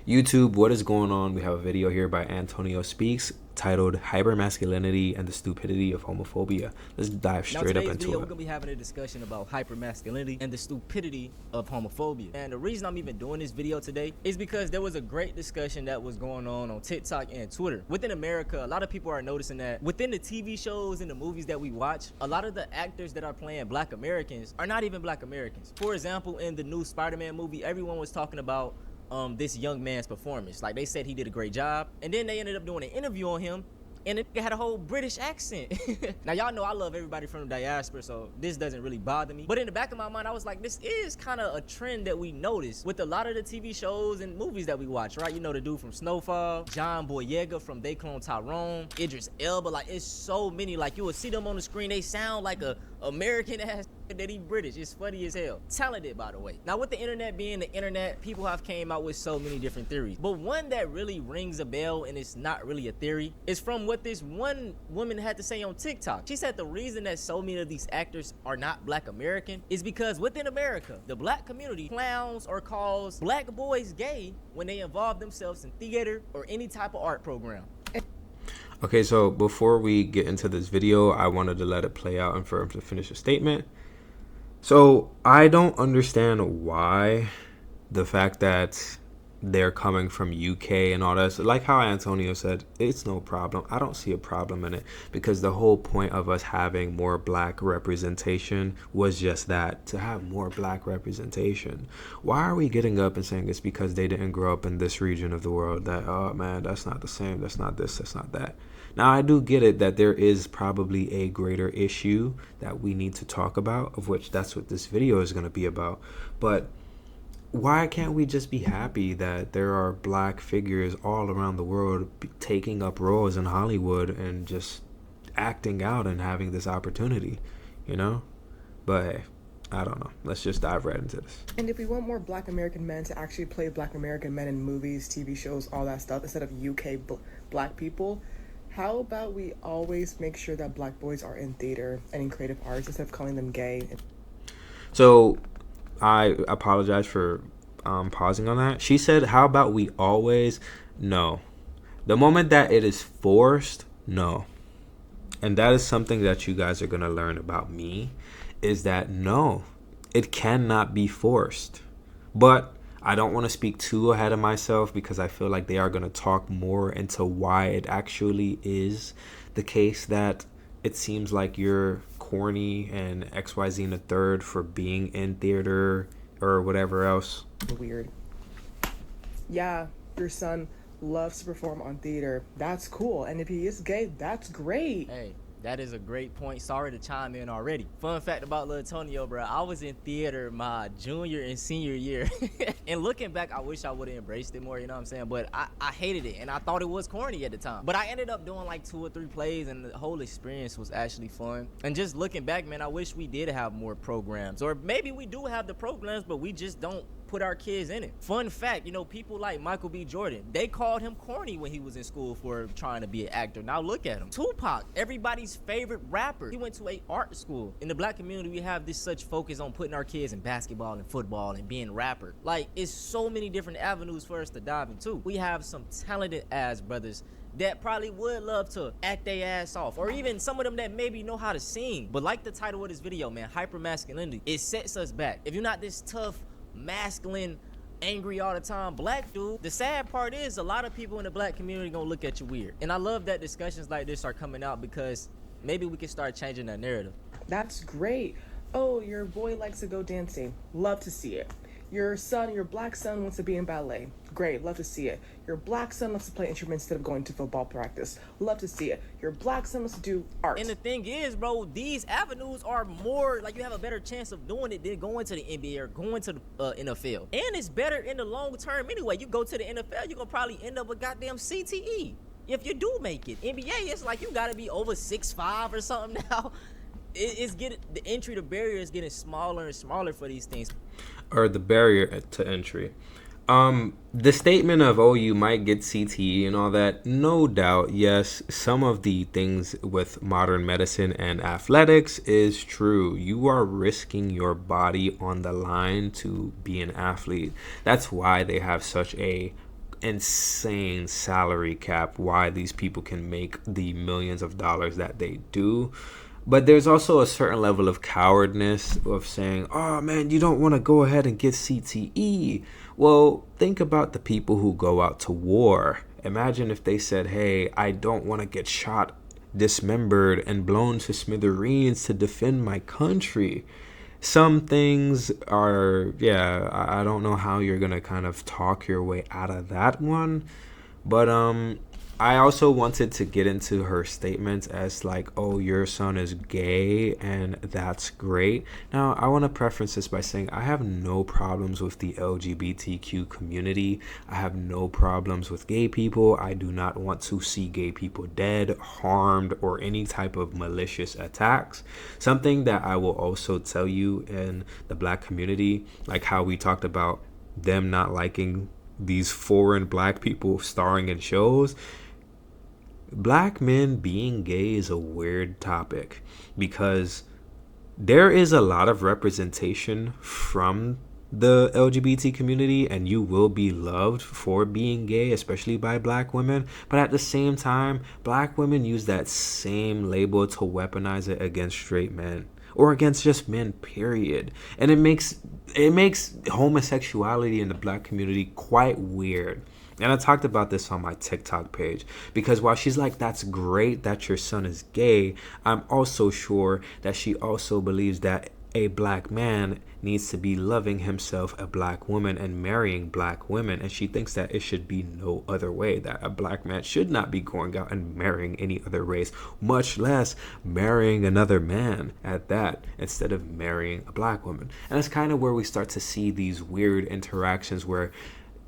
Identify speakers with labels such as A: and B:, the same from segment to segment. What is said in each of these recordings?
A: YouTube, what is going on? We have a video here by Antonio Speaks titled Hypermasculinity and the Stupidity of Homophobia. Let's dive straight up into
B: video,
A: it.
B: We're going to be having a discussion about hypermasculinity and the stupidity of homophobia. And the reason I'm even doing this video today is because there was a great discussion that was going on TikTok and Twitter. Within America, a lot of people are noticing that within the TV shows and the movies that we watch, a lot of the actors that are playing Black Americans are not even Black Americans. For example, in the new Spider-Man movie, everyone was talking about this young man's performance. Like, they said he did a great job, and then they ended up doing an interview on him and it had a whole British accent. Now, y'all know I love everybody from the diaspora, so this doesn't really bother me. But in the back of my mind, I was like, this is kind of a trend that we notice with a lot of the TV shows and movies that we watch, right? You know, the dude from Snowfall, John Boyega from They Clone Tyrone, Idris Elba. Like, it's so many. Like, you will see them on the screen. They sound like a American ass that he British. It's funny as hell. Talented, by the way. Now, with the internet being the internet, people have came out with so many different theories. But one that really rings a bell, and it's not really a theory, is from what this one woman had to say on TikTok. She said the reason that so many of these actors are not Black American is because within America, the Black community clowns or calls Black boys gay when they involve themselves in theater or any type of art program.
A: Okay, so before we get into this video, I wanted to let it play out and for him to finish a statement. So I don't understand why the fact that they're coming from UK and all that. So like how Antonio said, it's no problem. I don't see a problem in it because the whole point of us having more Black representation was just that, to have more Black representation. Why are we getting up and saying it's because they didn't grow up in this region of the world that, oh man, that's not the same, that's not this, that's not that. Now, I do get it that there is probably a greater issue that we need to talk about, of which that's what this video is going to be about. But why can't we just be happy that there are Black figures all around the world taking up roles in Hollywood and just acting out and having this opportunity, you know? But hey, I don't know. Let's just dive right into this.
C: And if we want more Black American men to actually play Black American men in movies, TV shows, all that stuff, instead of UK Black people, how about we always make sure that Black boys are in theater and in creative arts instead of calling them gay?
A: So I apologize for pausing on that. She said, how about we always? No. The moment that it is forced, no. And that is something that you guys are going to learn about me, is that no, it cannot be forced. But I don't want to speak too ahead of myself because I feel like they are going to talk more into why it actually is the case that it seems like you're corny and XYZ and a third for being in theater or whatever else.
C: Weird. Yeah, your son loves to perform on theater. That's cool. And if he is gay, that's great.
B: Hey, that is a great point. Sorry to chime in already. Fun fact about Lil Antonio, bro. I was in theater my junior and senior year. And looking back, I wish I would have embraced it more, you know what I'm saying? But I hated it, and I thought it was corny at the time. But I ended up doing like 2 or 3 plays, and the whole experience was actually fun. And just looking back, man, I wish we did have more programs. Or maybe we do have the programs, but we just don't put our kids in it. Fun fact, you know, people like Michael B. Jordan, they called him corny when he was in school for trying to be an actor. Now look at him. Tupac, everybody's favorite rapper, he went to a art school. In the Black community, we have this such focus on putting our kids in basketball and football and being a rapper. Like, it's so many different avenues for us to dive into. We have some talented ass brothers that probably would love to act their ass off, or even some of them that maybe know how to sing. But like the title of this video, man, hypermasculinity, it sets us back. If you're not this tough, masculine, angry all the time Black dude, the sad part is a lot of people in the Black community gonna look at you weird. And I love that discussions like this are coming out because maybe we can start changing that narrative.
C: That's great. Oh, your boy likes to go dancing. Love to see it. Your Black son wants to be in ballet. Great, love to see it. Your Black son loves to play instruments instead of going to football practice. Love to see it. Your Black son wants to do art.
B: And the thing is, bro, these avenues are more, like, you have a better chance of doing it than going to the NBA or going to the NFL. And it's better in the long term anyway. You go to the NFL, you're gonna probably end up with goddamn CTE if you do make it. NBA, it's like you gotta be over 6'5" or something now. It's getting, the entry, the barrier is getting smaller and smaller for these things.
A: Or the barrier to entry. The statement of, oh, you might get CTE and all that, no doubt, yes, some of the things with modern medicine and athletics is true. You are risking your body on the line to be an athlete. That's why they have such a insane salary cap why these people can make the millions of dollars that they do. But there's also a certain level of cowardness of saying, oh man, you don't want to go ahead and get CTE. Well, think about the people who go out to war. Imagine if they said, hey, I don't want to get shot, dismembered, and blown to smithereens to defend my country. Some things are, yeah, I don't know how you're going to kind of talk your way out of that one. But I also wanted to get into her statements as like, oh, your son is gay and that's great. Now, I want to preface this by saying I have no problems with the LGBTQ community. I have no problems with gay people. I do not want to see gay people dead, harmed, or any type of malicious attacks. Something that I will also tell you in the Black community, like how we talked about them not liking these foreign Black people starring in shows. Black men being gay is a weird topic because there is a lot of representation from the LGBT community, and you will be loved for being gay, especially by Black women. But at the same time, Black women use that same label to weaponize it against straight men or against just men, period. And it makes homosexuality in the Black community quite weird. And I talked about this on my TikTok page because while she's like, that's great that your son is gay, I'm also sure that she also believes that a Black man needs to be loving himself a Black woman and marrying Black women. And she thinks that it should be no other way, that a Black man should not be going out and marrying any other race, much less marrying another man at that, instead of marrying a Black woman. And that's kind of where we start to see these weird interactions where,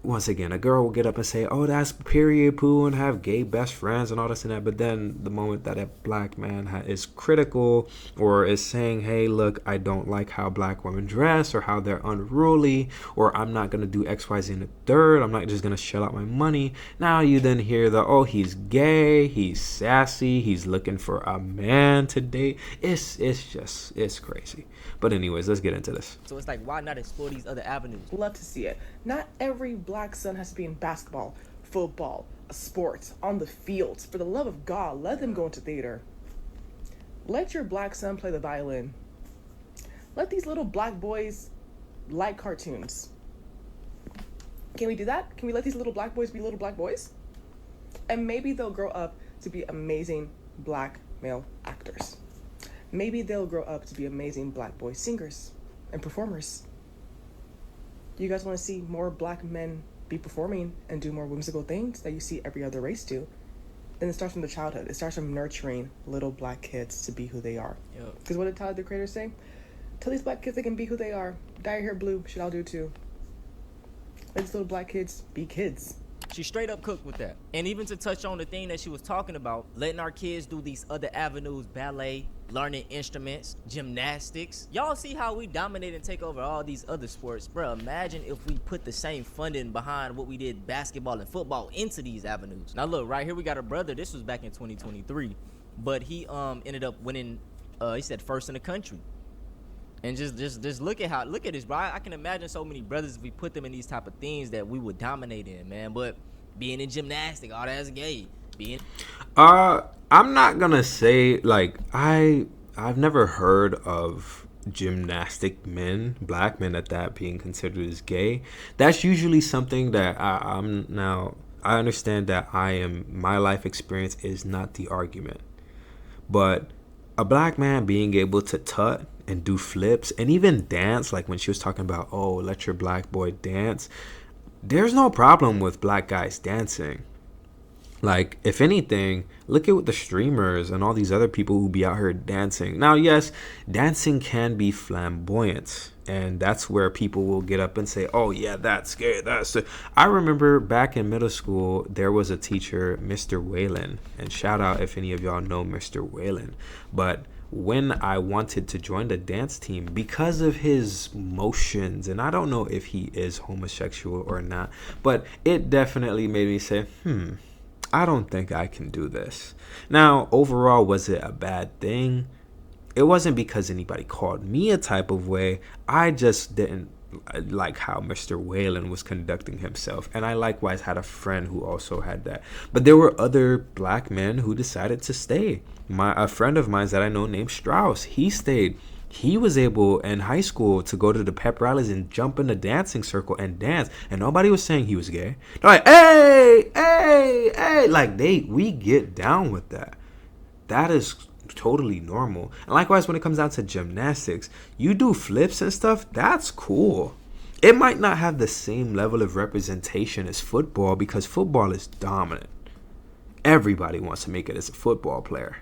A: once again, a girl will get up and say, oh, that's period poo, and have gay best friends and all this and that. But then the moment that a Black man is critical or is saying, hey, look, I don't like how Black women dress or how they're unruly, or I'm not going to do X, Y, Z and the third, I'm not just going to shell out my money. Now you then hear the, oh, he's gay, he's sassy, he's looking for a man to date. It's crazy. But anyways, let's get into this.
B: So it's like, why not explore these other avenues?
C: Love to see it. Not every Black son has to be in basketball, football, sports, on the fields. For the love of God, let them go into theater. Let your Black son play the violin. Let these little Black boys like cartoons. Can we do that? Can we let these little Black boys be little Black boys? And maybe they'll grow up to be amazing Black male actors. Maybe they'll grow up to be amazing Black boy singers and performers. You guys want to see more Black men be performing and do more whimsical things that you see every other race do? Then it starts from the childhood. It starts from nurturing little Black kids to be who they are. Because what did Tyler, the Creator, say? Tell these Black kids they can be who they are. Dye your hair blue. Should all do too. Let these little Black kids be kids.
B: She straight up cooked with that. And even to touch on the thing that she was talking about, letting our kids do these other avenues, ballet, learning instruments, gymnastics. Y'all see how we dominate and take over all these other sports. Bro, imagine if we put the same funding behind what we did basketball and football into these avenues. Now look, right here we got a brother. This was back in 2023. But he ended up winning, he said first in the country. And just look at this, bro. I can imagine so many brothers if we put them in these type of things that we would dominate in, man. But being in gymnastics, all that's gay.
A: I'm not gonna say like I've never heard of gymnastic men, Black men at that, being considered as gay. That's usually something that I understand that my life experience is not the argument, but a Black man being able to tut and do flips and even dance, like when she was talking about, oh, let your Black boy dance. There's no problem with Black guys dancing. Like, if anything, look at the streamers and all these other people who be out here dancing. Now, yes, dancing can be flamboyant, and that's where people will get up and say, oh, yeah, that's gay. I remember back in middle school, there was a teacher, Mr. Whalen, and shout out if any of y'all know Mr. Whalen. But when I wanted to join the dance team, because of his motions, and I don't know if he is homosexual or not, but it definitely made me say, I don't think I can do this. Now, overall, was it a bad thing? It wasn't because anybody called me a type of way. I just didn't like how Mr. Whalen was conducting himself. And I likewise had a friend who also had that. But there were other black men who decided to stay. A friend of mine that I know named Strauss, he stayed. He was able in high school to go to the pep rallies and jump in the dancing circle and dance, and nobody was saying he was gay. They're like, hey, hey, hey, like we get down with that. That is totally normal. And likewise, when it comes down to gymnastics, you do flips and stuff, that's cool. It might not have the same level of representation as football, because football is dominant. Everybody wants to make it as a football player.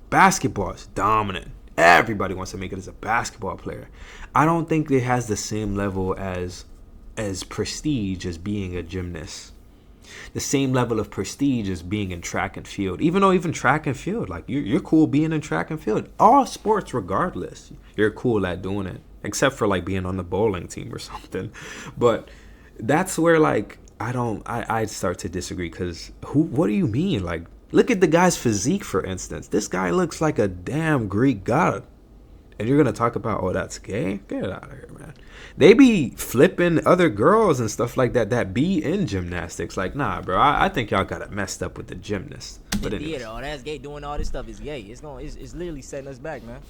A: Basketball is dominant. Everybody wants to make it as a basketball player. I don't think it has the same level as prestige as being a gymnast. The same level of prestige as being in track and field. Even though even track and field, like you're cool being in track and field. All sports regardless, you're cool at doing it. Except for like being on the bowling team or something. But that's where like I start to disagree, because what do you mean? Like, look at the guy's physique, for instance. This guy looks like a damn Greek god. And you're going to talk about, oh, that's gay? Get it out of here, man. They be flipping other girls and stuff like that be in gymnastics. Like, nah, bro, I think y'all got it messed up with the gymnasts. But anyways.
B: Yeah, that's gay. Doing all this stuff is gay. It's literally setting us back, man.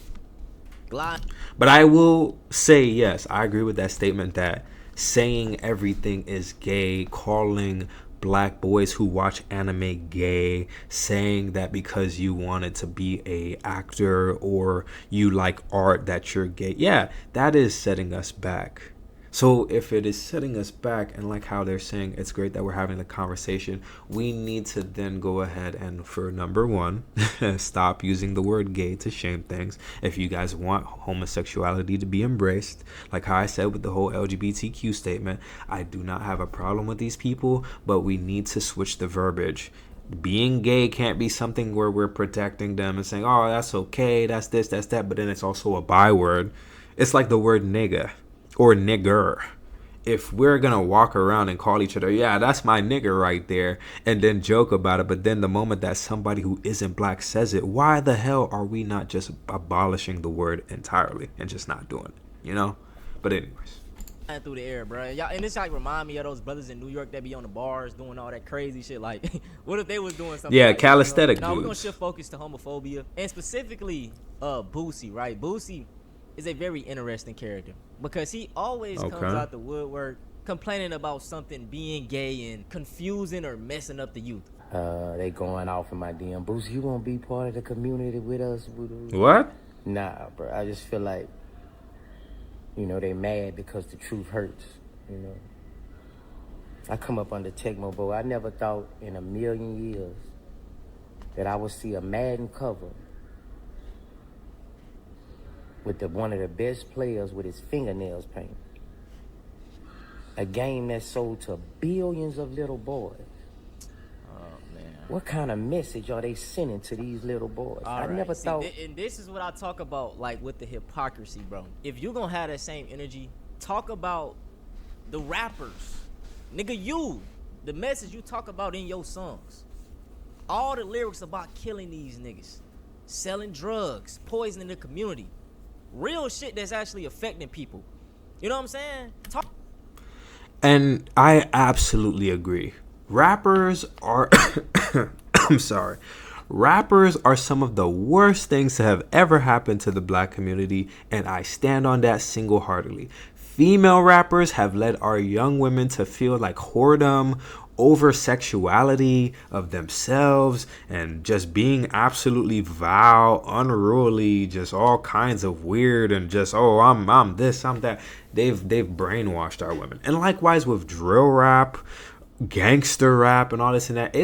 B: Glide.
A: But I will say, yes, I agree with that statement that saying everything is gay, calling black boys who watch anime gay, saying that because you wanted to be a actor or you like art that you're gay, yeah, that is setting us back. So if it is setting us back, and like how they're saying it's great that we're having the conversation, we need to then go ahead and, for number one, stop using the word gay to shame things. If you guys want homosexuality to be embraced, like how I said with the whole LGBTQ statement, I do not have a problem with these people, but we need to switch the verbiage. Being gay can't be something where we're protecting them and saying, oh, that's okay, that's this, that's that, but then it's also a byword. It's like the word nigga or nigger. If we're gonna walk around and call each other, yeah, that's my nigger right there, and then joke about it, but then the moment that somebody who isn't black says it, why the hell are we not just abolishing the word entirely and just not doing it, you know? But anyways,
B: through the air, bro. Y'all, and this like remind me of those brothers in New York that be on the bars doing all that crazy shit. Like, what if they was doing something?
A: Yeah,
B: like
A: calisthenic
B: that, you know?
A: dudes.
B: We're gonna shift focus to homophobia, and specifically, Boosie, right? Boosie is a very interesting character because he always comes out the woodwork complaining about something being gay and confusing or messing up the youth.
D: They going off in my DM. Boosie, you won't be part of the community with us?
A: What?
D: Nah, bro. I just feel like, you know, they mad because the truth hurts, you know. I come up under Tecmo Bowl. I never thought in a million years that I would see a Madden cover with one of the best players with his fingernails painted. A game that sold to billions of little boys.
B: Oh, man.
D: What kind of message are they sending to these little boys?
B: All
D: I
B: right.
D: never thought...
B: And this is what I talk about, like, with the hypocrisy, bro. If you gonna have that same energy, talk about the rappers. Nigga, the message you talk about in your songs. All the lyrics about killing these niggas. Selling drugs. Poisoning the community. Real shit that's actually affecting people. You know what I'm saying?
A: And I absolutely agree. Rappers are I'm sorry. Rappers are some of the worst things to have ever happened to the black community, and I stand on that single-heartedly. Female rappers have led our young women to feel like whoredom, over sexuality of themselves, and just being absolutely vile, unruly, just all kinds of weird, and just, oh, I'm this, I'm that. They've brainwashed our women. And likewise with drill rap, gangster rap, and all this and that,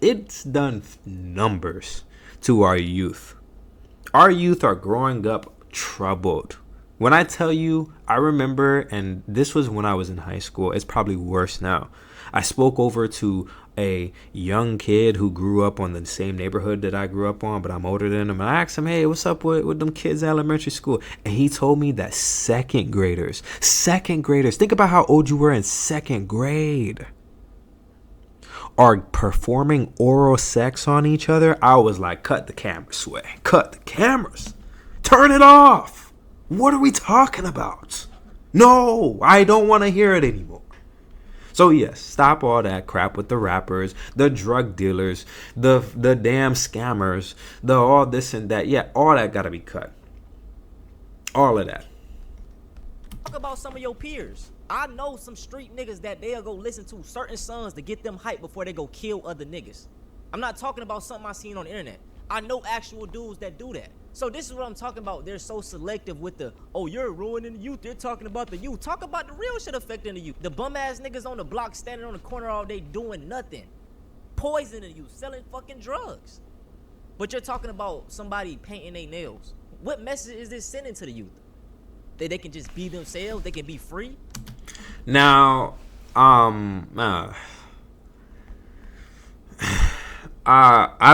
A: it's done numbers to our youth. Our youth are growing up troubled. When I tell you, I remember, and this was when I was in high school, it's probably worse now. I spoke over to a young kid who grew up on the same neighborhood that I grew up on, but I'm older than him. And I asked him, hey, what's up with them kids in elementary school? And he told me that second graders, think about how old you were in second grade, are performing oral sex on each other. I was like, cut the cameras, Sway. Cut the cameras. Turn it off. What are we talking about? No, I don't want to hear it anymore. So yes, stop all that crap with the rappers, the drug dealers, the damn scammers, the all this and that. Yeah, all that gotta be cut. All of that.
B: Talk about some of your peers. I know some street niggas that they'll go listen to certain songs to get them hype before they go kill other niggas. I'm not talking about something I seen on the internet. I know actual dudes that do that. So this is what I'm talking about. They're so selective with the, oh, you're ruining the youth. They're talking about the youth. Talk about the real shit affecting the youth. The bum ass niggas on the block standing on the corner all day doing nothing. Poisoning you, selling fucking drugs. But you're talking about somebody painting their nails. What message is this sending to the youth? That they can just be themselves, they can be free?
A: Now, I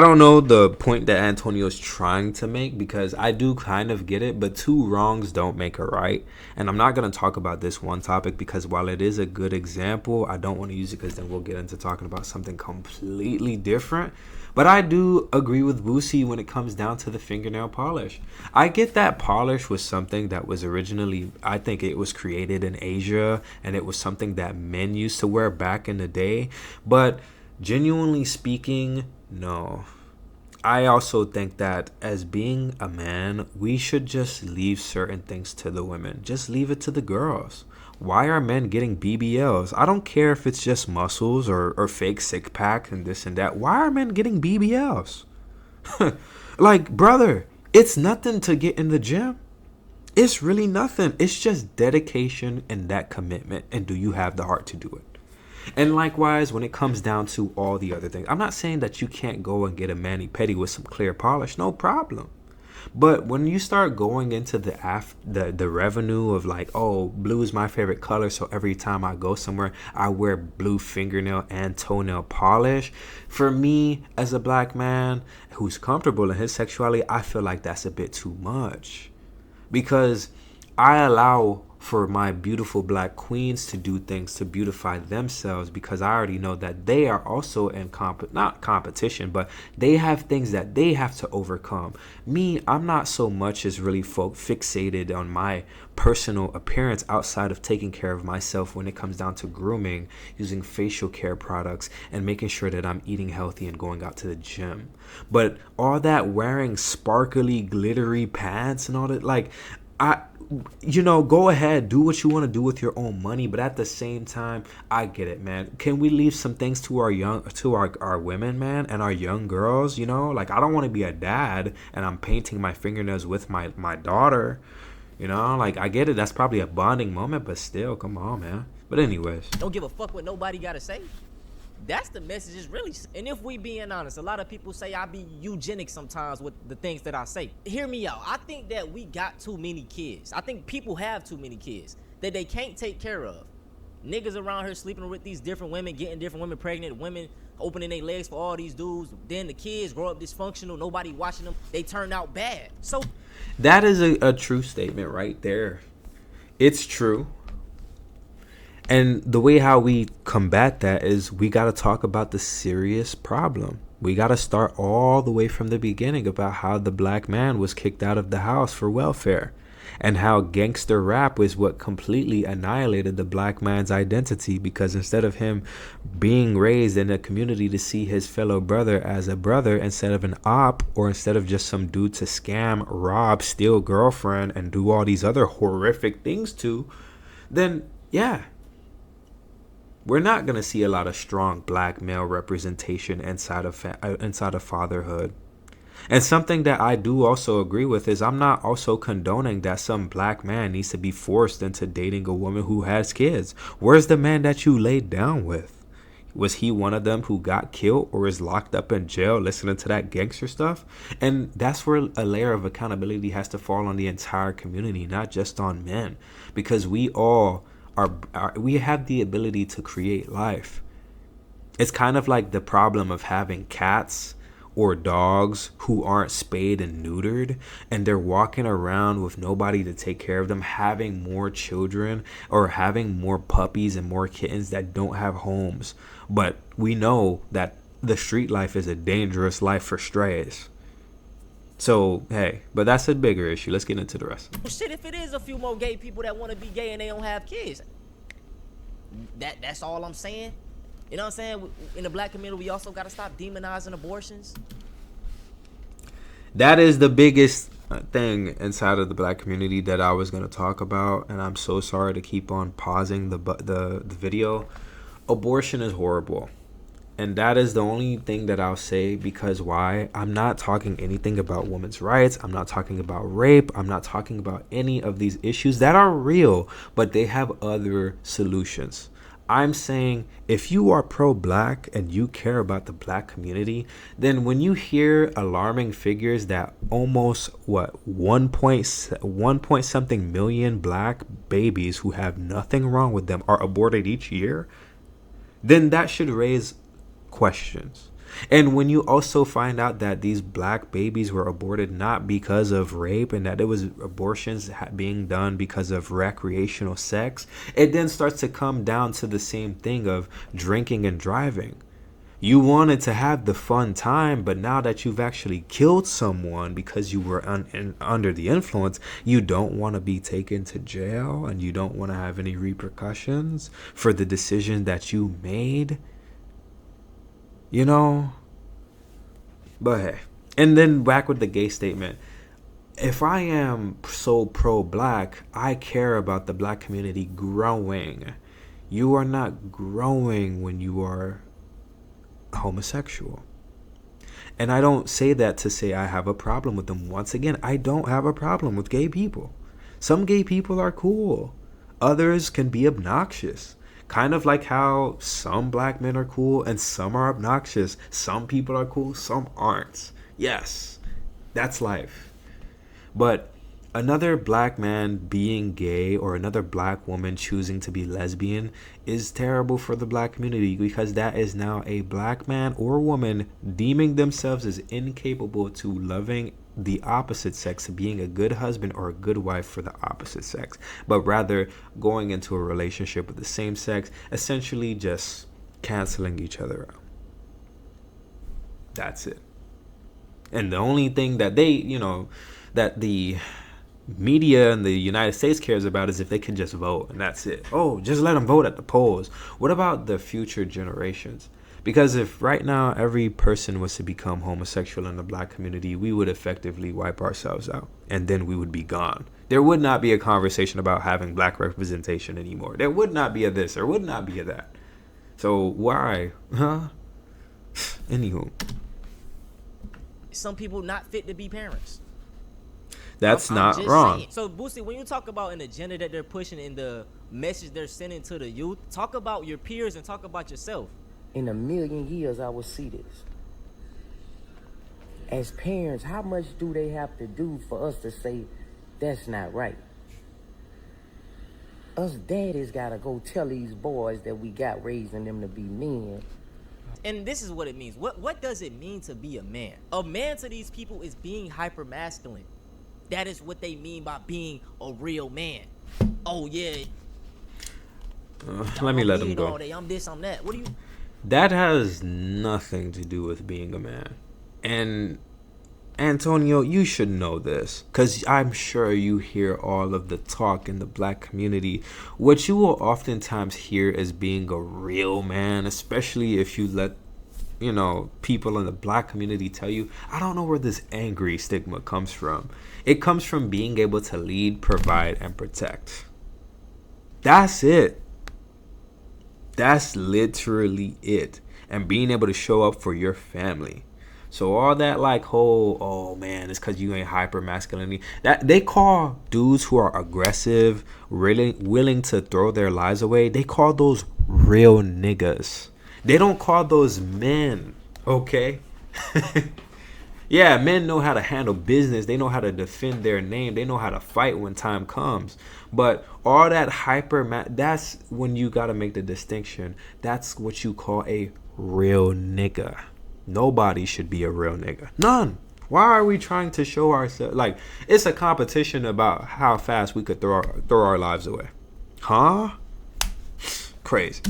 A: don't know the point that Antonio's trying to make, because I do kind of get it, but two wrongs don't make a right. And I'm not going to talk about this one topic because while it is a good example, I don't want to use it because then we'll get into talking about something completely different. But I do agree with Boosie when it comes down to the fingernail polish. I get that polish was something that was originally, I think it was created in Asia, and it was something that men used to wear back in the day. But genuinely speaking, no. I also think that as being a man, we should just leave certain things to the women. Just leave it to the girls. Why are men getting BBLs? I don't care if it's just muscles or fake six pack and this and that. Why are men getting BBLs? Like, brother, it's nothing to get in the gym. It's really nothing. It's just dedication and that commitment. And do you have the heart to do it? And likewise, when it comes down to all the other things, I'm not saying that you can't go and get a mani-pedi with some clear polish. No problem. But when you start going into the revenue of like, oh, blue is my favorite color, so every time I go somewhere, I wear blue fingernail and toenail polish. For me, as a black man who's comfortable in his sexuality, I feel like that's a bit too much. Because I allow for my beautiful black queens to do things to beautify themselves, because I already know that they are also in not competition, but they have things that they have to overcome. Me, I'm not so much as really fixated on my personal appearance outside of taking care of myself when it comes down to grooming, using facial care products, and making sure that I'm eating healthy and going out to the gym. But all that wearing sparkly, glittery pants and all that, like, go ahead, do what you want to do with your own money, but at the same time, I get it, man. Can we leave some things to our women, man, and our young girls? Like, I don't want to be a dad and I'm painting my fingernails with my daughter. Like, I get it, that's probably a bonding moment, but still, come on, man. But anyways,
B: Don't give a fuck what nobody gotta say. That's the message, is really. And if we being honest, a lot of people say I be eugenic sometimes with the things that I say. Hear me out. I think that we got too many kids. I think people have too many kids that they can't take care of. Niggas around here sleeping with these different women, getting different women pregnant, women opening their legs for all these dudes. Then the kids grow up dysfunctional, nobody watching them. They turn out bad. So
A: that is a true statement right there. It's true. And the way how we combat that is we got to talk about the serious problem. We got to start all the way from the beginning about how the black man was kicked out of the house for welfare, and how gangster rap was what completely annihilated the black man's identity, because instead of him being raised in a community to see his fellow brother as a brother instead of an op, or instead of just some dude to scam, rob, steal girlfriend, and do all these other horrific things to, then yeah, we're not going to see a lot of strong black male representation inside of fatherhood. And something that I do also agree with is I'm not also condoning that some black man needs to be forced into dating a woman who has kids. Where's the man that you laid down with? Was he one of them who got killed or is locked up in jail listening to that gangster stuff? And that's where a layer of accountability has to fall on the entire community, not just on men, because we all we have the ability to create life. It's kind of like the problem of having cats or dogs who aren't spayed and neutered, and they're walking around with nobody to take care of them, having more children or having more puppies and more kittens that don't have homes. But we know that the street life is a dangerous life for strays. So, hey, but that's a bigger issue. Let's get into the rest.
B: Well, shit, if it is a few more gay people that want to be gay and they don't have kids, that's all I'm saying. You know what I'm saying? In the black community, we also got to stop demonizing abortions.
A: That is the biggest thing inside of the black community that I was going to talk about, and I'm so sorry to keep on pausing the video. Abortion is horrible. And that is the only thing that I'll say, because why? I'm not talking anything about women's rights. I'm not talking about rape. I'm not talking about any of these issues that are real, but they have other solutions. I'm saying if you are pro-black and you care about the black community, then when you hear alarming figures that almost 1 point something million black babies who have nothing wrong with them are aborted each year, then that should raise questions. And when you also find out that these black babies were aborted not because of rape, and that it was abortions being done because of recreational sex, it then starts to come down to the same thing of drinking and driving. You wanted to have the fun time, but now that you've actually killed someone because you were under the influence, you don't want to be taken to jail, and you don't want to have any repercussions for the decision that you made. You know, but hey, and then back with the gay statement. If I am so pro-black, I care about the black community growing. You are not growing when you are homosexual. And I don't say that to say I have a problem with them. Once again, I don't have a problem with gay people. Some gay people are cool. Others can be obnoxious. Kind of like how some black men are cool and some are obnoxious. Some people are cool, some aren't. Yes, that's life. But another black man being gay or another black woman choosing to be lesbian is terrible for the black community, because that is now a black man or woman deeming themselves as incapable to loving the opposite sex, being a good husband or a good wife for the opposite sex, but rather going into a relationship with the same sex, essentially just canceling each other out. That's it. And the only thing that that the media in the United States cares about is if they can just vote, and that's it. Oh, just let them vote at the polls. What about the future generations? Because if right now every person was to become homosexual in the black community, we would effectively wipe ourselves out, and then we would be gone. There would not be a conversation about having black representation anymore. There would not be a this. There would not be a that. So why? Huh? Anywho.
B: Some people not fit to be parents.
A: That's
B: I'm
A: not
B: just
A: wrong.
B: saying. So, Boosie, when you talk about an agenda that they're pushing and the message they're sending to the youth, talk about your peers and talk about yourself.
D: In a million years, I will see this. As parents, how much do they have to do for us to say that's not right? Us daddies gotta go tell these boys that we got raising them to be men.
B: And this is what it means. What does it mean to be a man? A man to these people is being hypermasculine. That is what they mean by being a real man. Oh yeah.
A: Let me let him go.
B: All day. I'm this, I'm that. What do you?
A: That has nothing to do with being a man. And Antonio, you should know this, because I'm sure you hear all of the talk in the black community. What you will oftentimes hear as being a real man, especially if you let people in the black community tell you, I don't know where this angry stigma comes from. It comes from being able to lead, provide, and protect. That's it. That's literally it. And being able to show up for your family. So all that oh man, it's because you ain't hyper masculinity. That they call dudes who are aggressive, really willing to throw their lives away, they call those real niggas. They don't call those men, okay? Yeah, men know how to handle business. They know how to defend their name. They know how to fight when time comes. But all that that's when you got to make the distinction. That's what you call a real nigga. Nobody should be a real nigga. None. Why are we trying to show ourselves? It's a competition about how fast we could throw our lives away. Huh? Crazy.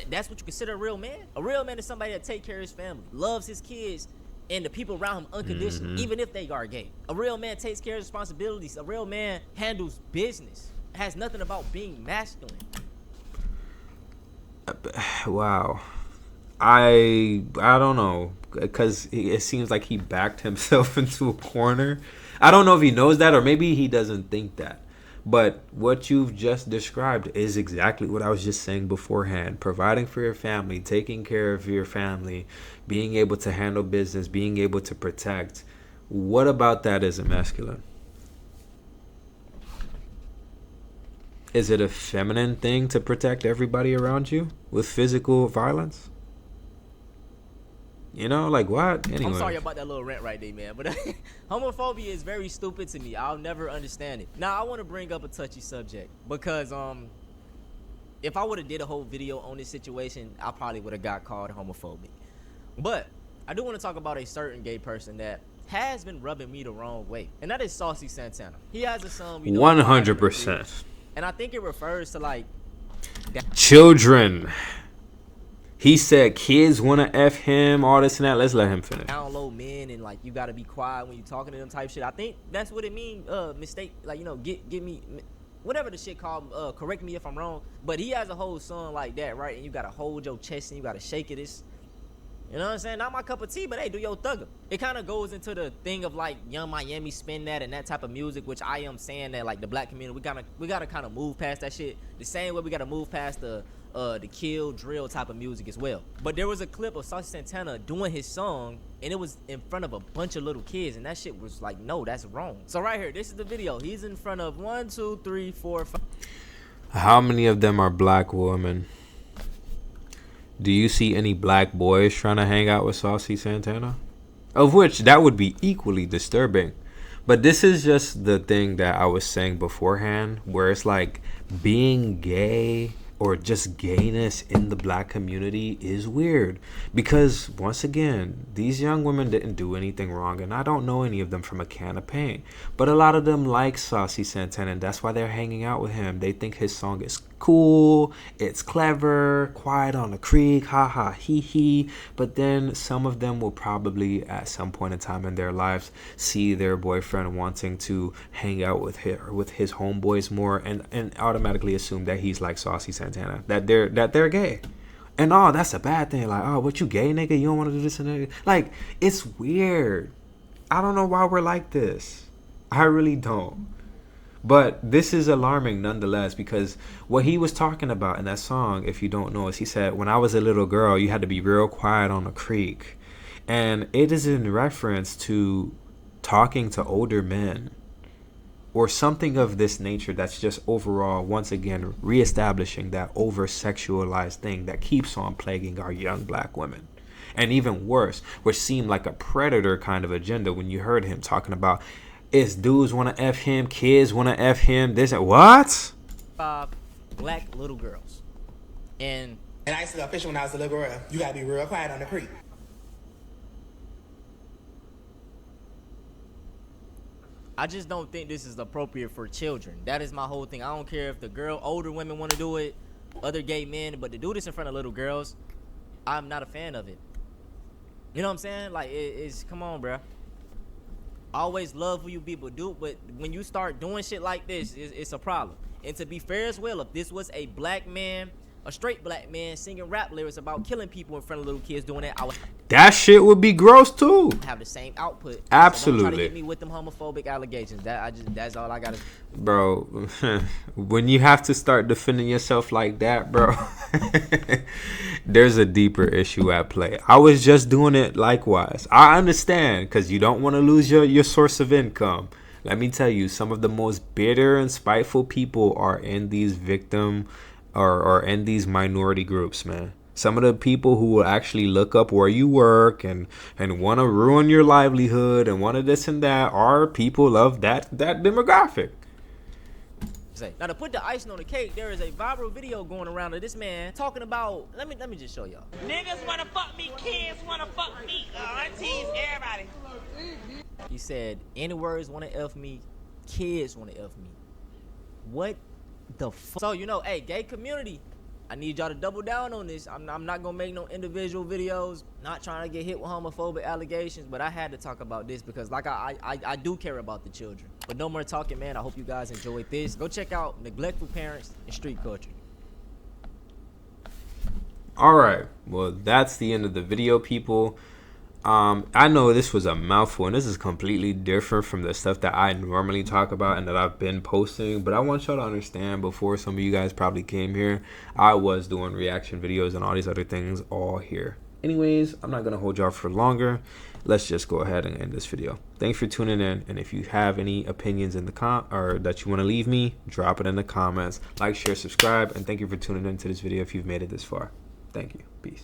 B: That's what you consider a real man? A real man is somebody that take care of his family, loves his kids, and the people around him unconditionally, even if they are gay. A real man takes care of responsibilities. A real man handles business. It has nothing about being masculine.
A: Wow. I don't know, because it seems like he backed himself into a corner. I don't know if he knows that, or maybe he doesn't think that. But what you've just described is exactly what I was just saying beforehand. Providing for your family, taking care of your family, being able to handle business, being able to protect. What about that isn't masculine? Is it a feminine thing to protect everybody around you with physical violence? You know, like what? Anyway.
B: I'm sorry about that little rant right there, man. But homophobia is very stupid to me. I'll never understand it. Now, I want to bring up a touchy subject because if I would have did a whole video on this situation, I probably would have got called homophobic. But I do want to talk about a certain gay person that has been rubbing me the wrong way, and that is Saucy Santana. He has a song,
A: 100%.
B: And I think it refers to like
A: children. He said kids want to F him, all this and that. Let's let him finish.
B: Down low men, and like you got to be quiet when you talking to them type shit. I think that's what it means. Mistake, like, you know, get me, whatever the shit called. Correct me if I'm wrong. But he has a whole song like that, right? And you got to hold your chest and you got to shake it. It's, you know what I'm saying? Not my cup of tea, but hey, do your thugger. It kind of goes into the thing of like Young Miami spin that and that type of music, which I am saying that like the black community, we gotta kind of move past that shit. The same way we gotta move past the kill drill type of music as well. But there was a clip of Saucy Santana doing his song, and it was in front of a bunch of little kids, and that shit was like, no, that's wrong. So right here, this is the video. He's in front of 1, 2, 3, 4, 5.
A: How many of them are black women? Do you see any black boys trying to hang out with Saucy Santana? Of which that would be equally disturbing. But this is just the thing that I was saying beforehand, where it's like being gay or just gayness in the black community is weird, because once again, these young women didn't do anything wrong, and I don't know any of them from a can of paint, but a lot of them like Saucy Santana, and that's why they're hanging out with him. They think his song is cool, it's clever, quiet on the creek, haha, hee hee. But then some of them will probably at some point in time in their lives see their boyfriend wanting to hang out with his homeboys more, and automatically assume that he's like Saucy Santana, that they're gay. And oh, that's a bad thing. Like, oh, what, you gay, nigga? You don't want to do this and that? Like, it's weird. I don't know why we're like this. I really don't. But this is alarming nonetheless, because what he was talking about in that song, if you don't know, is he said, when I was a little girl, you had to be real quiet on the creek. And it is in reference to talking to older men or something of this nature, that's just overall, once again, reestablishing that over-sexualized thing that keeps on plaguing our young black women. And even worse, which seemed like a predator kind of agenda when you heard him talking about, it's dudes want to F him, kids want to F him, this and what?
B: 5 black little girls. And
E: I used to go fishing when I was a little girl. You gotta be real quiet on the creek.
B: I just don't think this is appropriate for children. That is my whole thing. I don't care if the older women want to do it, other gay men, but to do this in front of little girls, I'm not a fan of it. You know what I'm saying? Like, it's come on, bruh. I always love who you people do, but when you start doing shit like this, it's a problem. And to be fair as well, if this was a black man, a straight black man singing rap lyrics about killing people in front of little kids doing that, I would
A: that shit would be gross too.
B: Have the same output.
A: Absolutely.
B: So don't try to hit me with them homophobic allegations. That's all I gotta.
A: Bro, when you have to start defending yourself like that, bro, there's a deeper issue at play. I was just doing it likewise. I understand, because you don't want to lose your source of income. Let me tell you, some of the most bitter and spiteful people are in these victim or in these minority groups, man. Some of the people who will actually look up where you work and want to ruin your livelihood and want to this and that are people of that demographic.
B: Now, to put the icing on the cake, there is a viral video going around of this man talking about. Let me just show y'all.
F: Niggas wanna fuck me, kids wanna fuck me, aunties, everybody.
B: He said, N-words wanna F me, kids wanna F me. What the fuck? So, you know, hey, gay community, I need y'all to double down on this. I'm not gonna make no individual videos, not trying to get hit with homophobic allegations, but I had to talk about this because like I do care about the children. But no more talking, man. I hope you guys enjoyed this. Go check out Neglectful Parents and Street Culture.
A: All right, well, that's the end of the video, people. I know this was a mouthful, and this is completely different from the stuff that I normally talk about and that I've been posting, but I want y'all to understand, before some of you guys probably came here, I was doing reaction videos and all these other things all here. Anyways, I'm not going to hold y'all for longer. Let's just go ahead and end this video. Thanks for tuning in, and if you have any opinions in the or that you want to leave me, drop it in the comments. Like, share, subscribe, and thank you for tuning into this video if you've made it this far. Thank you. Peace.